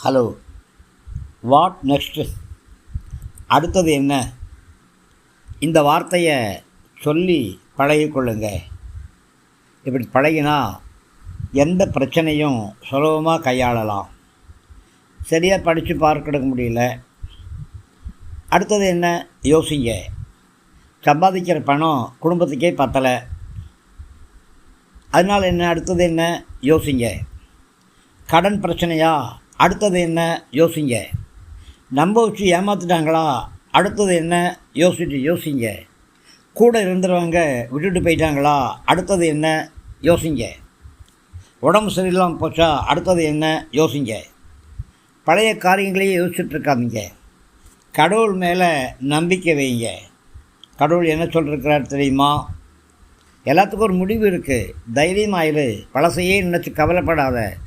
Hello. What next? அடுத்தது என்ன? இந்த வார்த்தையை சொல்லி பழகிக்கொள்ளுங்க. இப்படி பழகினா எந்த பிரச்சனையும் சுலபமாக கையாளலாம். சரியாக படித்து பார்க்க முடியல. அடுத்தது என்ன? யோசிங்க. சம்பாதிக்கிற பணம் குடும்பத்துக்கே பத்தலை. அதனால் என்ன? அடுத்தது என்ன? யோசிங்க. கடன் பிரச்சனையா? அடுத்தது என்ன? யோசிங்க. நம்ப வச்சு ஏமாற்றிட்டாங்களா? அடுத்தது என்ன? யோசிங்க. கூட இருந்துறவங்க விட்டுட்டு போயிட்டாங்களா? அடுத்தது என்ன? யோசிங்க. உடம்பு சரியில்லாமல் போச்சா? அடுத்தது என்ன? யோசிங்க. பழைய காரியங்களையே யோசிச்சுட்ருக்காதீங்க. கடவுள் மேலே நம்பிக்கை வைங்க. கடவுள் என்ன சொல்லிருக்கிறார் தெரியுமா? எல்லாத்துக்கும் ஒரு முடிவு இருக்குது. தைரியமாயிரு. பழசையே நினச்சி கவலைப்படாத.